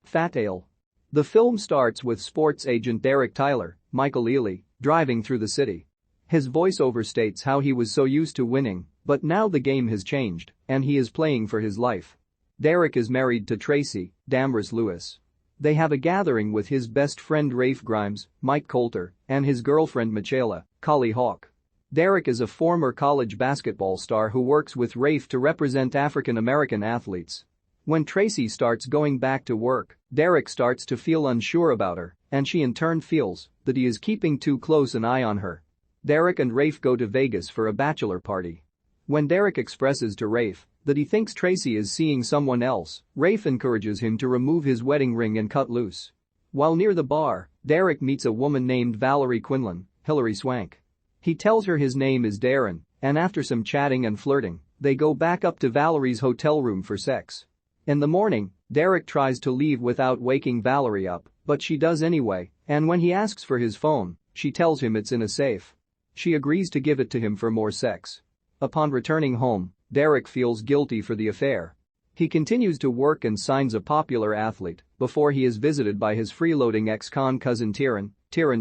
FATALE. The film starts with sports agent Derek Tyler, Michael Ealy, driving through the city. His voiceover states how he was so used to winning, but now the game has changed, and he is playing for his life. Derek is married to Tracy, Damaris Lewis. They have a gathering with his best friend Rafe Grimes, Mike Colter, and his girlfriend Michaela, Collie Hawk. Derek is a former college basketball star who works with Rafe to represent African American athletes. When Tracy starts going back to work, Derek starts to feel unsure about her, and she in turn feels that he is keeping too close an eye on her. Derek and Rafe go to Vegas for a bachelor party. When Derek expresses to Rafe that he thinks Tracy is seeing someone else, Rafe encourages him to remove his wedding ring and cut loose. While near the bar, Derek meets a woman named Valerie Quinlan, Hilary Swank. He tells her his name is Darren, and after some chatting and flirting, they go back up to Valerie's hotel room for sex. In the morning, Derek tries to leave without waking Valerie up, but she does anyway, and when he asks for his phone, she tells him it's in a safe. She agrees to give it to him for more sex. Upon returning home, Derek feels guilty for the affair. He continues to work and signs a popular athlete before he is visited by his freeloading ex-con cousin Tyrin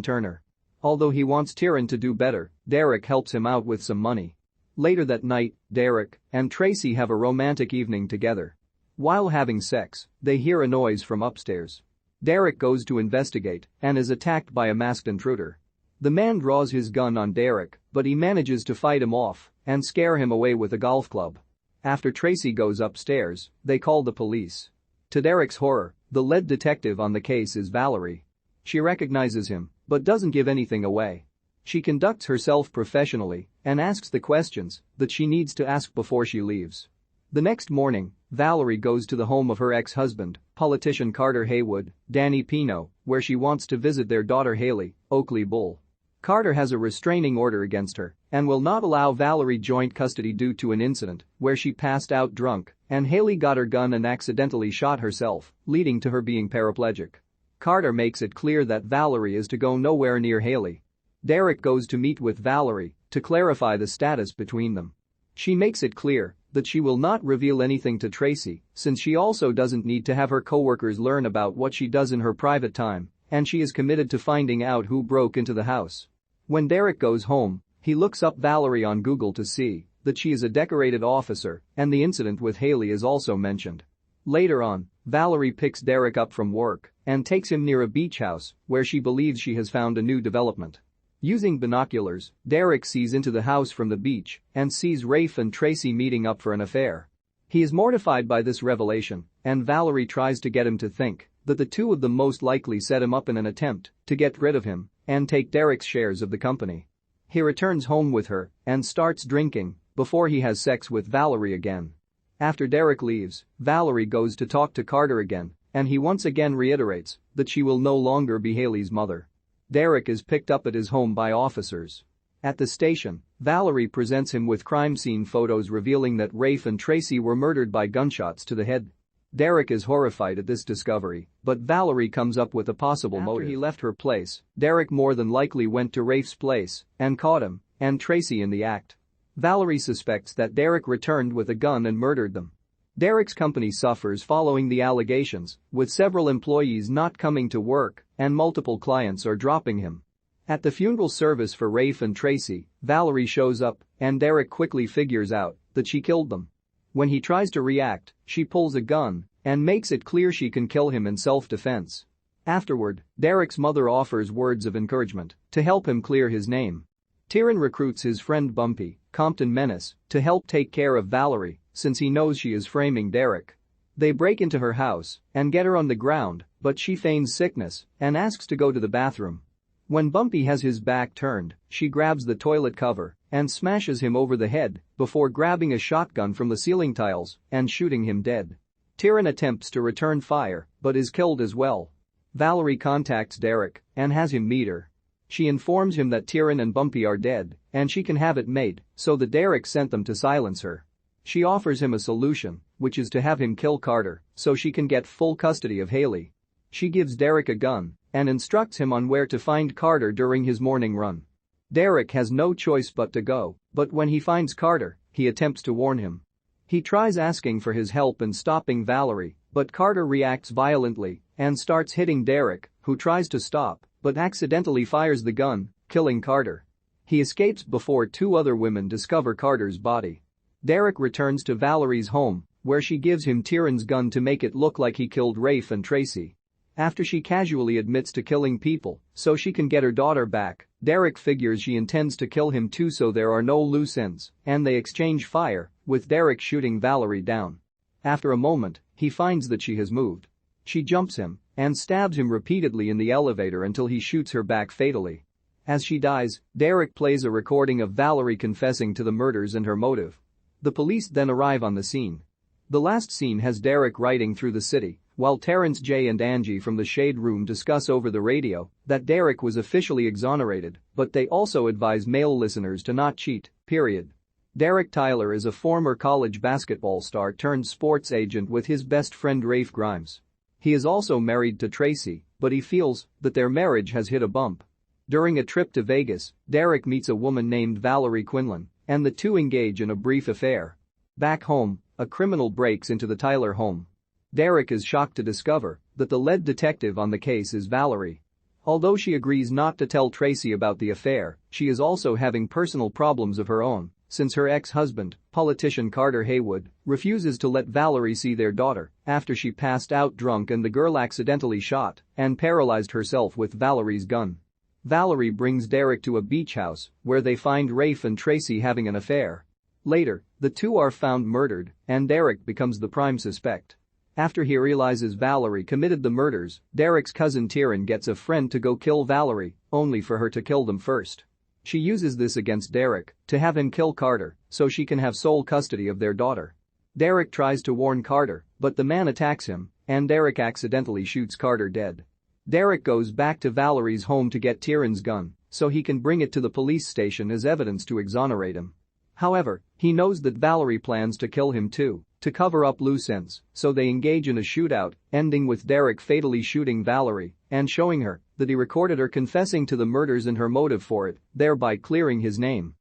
Turner. Although he wants Tyrin to do better, Derek helps him out with some money. Later that night, Derek and Tracy have a romantic evening together. While having sex, they hear a noise from upstairs. Derek goes to investigate and is attacked by a masked intruder. The man draws his gun on Derek, but he manages to fight him off and scare him away with a golf club. After Tracy goes upstairs, they call the police. To Derek's horror, the lead detective on the case is Valerie. She recognizes him, but doesn't give anything away. She conducts herself professionally and asks the questions that she needs to ask before she leaves. The next morning, Valerie goes to the home of her ex-husband, politician Carter Haywood, Danny Pino, where she wants to visit their daughter Haley, Oakley Bull. Carter has a restraining order against her and will not allow Valerie joint custody due to an incident where she passed out drunk and Haley got her gun and accidentally shot herself, leading to her being paraplegic. Carter makes it clear that Valerie is to go nowhere near Haley. Derek goes to meet with Valerie to clarify the status between them. She makes it clear that she will not reveal anything to Tracy since she also doesn't need to have her coworkers learn about what she does in her private time, and she is committed to finding out who broke into the house. When Derek goes home, he looks up Valerie on Google to see that she is a decorated officer and the incident with Haley is also mentioned. Later on, Valerie picks Derek up from work and takes him near a beach house where she believes she has found a new development. Using binoculars, Derek sees into the house from the beach and sees Rafe and Tracy meeting up for an affair. He is mortified by this revelation, and Valerie tries to get him to think that the two of them most likely set him up in an attempt to get rid of him and take Derek's shares of the company. He returns home with her and starts drinking before he has sex with Valerie again. After Derek leaves, Valerie goes to talk to Carter again, and he once again reiterates that she will no longer be Haley's mother. Derek is picked up at his home by officers. At the station, Valerie presents him with crime scene photos revealing that Rafe and Tracy were murdered by gunshots to the head. Derek is horrified at this discovery, but Valerie comes up with a possible motive. After he left her place, Derek more than likely went to Rafe's place and caught him and Tracy in the act. Valerie suspects that Derek returned with a gun and murdered them. Derek's company suffers following the allegations, with several employees not coming to work and multiple clients are dropping him. At the funeral service for Rafe and Tracy, Valerie shows up and Derek quickly figures out that she killed them. When he tries to react, she pulls a gun and makes it clear she can kill him in self-defense. Afterward, Derek's mother offers words of encouragement to help him clear his name. Tyrin recruits his friend Bumpy, Compton Menace, to help take care of Valerie since he knows she is framing Derek. They break into her house and get her on the ground, but she feigns sickness and asks to go to the bathroom. When Bumpy has his back turned, she grabs the toilet cover and smashes him over the head before grabbing a shotgun from the ceiling tiles and shooting him dead. Tyrin attempts to return fire but is killed as well. Valerie contacts Derek and has him meet her. She informs him that Tyrin and Bumpy are dead and she can have it made so that Derek sent them to silence her. She offers him a solution, which is to have him kill Carter so she can get full custody of Haley. She gives Derek a gun and instructs him on where to find Carter during his morning run. Derek has no choice but to go, but when he finds Carter, he attempts to warn him. He tries asking for his help in stopping Valerie, but Carter reacts violently and starts hitting Derek, who tries to stop but accidentally fires the gun, killing Carter. He escapes before two other women discover Carter's body. Derek returns to Valerie's home, where she gives him Tyrin's gun to make it look like he killed Rafe and Tracy. After she casually admits to killing people so she can get her daughter back, Derek figures she intends to kill him too, so there are no loose ends, and they exchange fire, with Derek shooting Valerie down. After a moment, he finds that she has moved. She jumps him and stabs him repeatedly in the elevator until he shoots her back fatally. As she dies, Derek plays a recording of Valerie confessing to the murders and her motive. The police then arrive on the scene. The last scene has Derek riding through the city, while Terrence J and Angie from the Shade Room discuss over the radio that Derek was officially exonerated, but they also advise male listeners to not cheat, period. Derek Tyler is a former college basketball star turned sports agent with his best friend Rafe Grimes. He is also married to Tracy, but he feels that their marriage has hit a bump. During a trip to Vegas, Derek meets a woman named Valerie Quinlan, and the two engage in a brief affair. Back home, a criminal breaks into the Tyler home. Derek is shocked to discover that the lead detective on the case is Valerie. Although she agrees not to tell Tracy about the affair, she is also having personal problems of her own, since her ex-husband, politician Carter Haywood, refuses to let Valerie see their daughter after she passed out drunk and the girl accidentally shot and paralyzed herself with Valerie's gun. Valerie brings Derek to a beach house where they find Rafe and Tracy having an affair. Later, the two are found murdered, and Derek becomes the prime suspect. After he realizes Valerie committed the murders, Derek's cousin Tyrin gets a friend to go kill Valerie, only for her to kill them first. She uses this against Derek to have him kill Carter so she can have sole custody of their daughter. Derek tries to warn Carter, but the man attacks him, and Derek accidentally shoots Carter dead. Derek goes back to Valerie's home to get Tyrin's gun so he can bring it to the police station as evidence to exonerate him. However, he knows that Valerie plans to kill him too, to cover up loose ends, so they engage in a shootout, ending with Derek fatally shooting Valerie and showing her that he recorded her confessing to the murders and her motive for it, thereby clearing his name.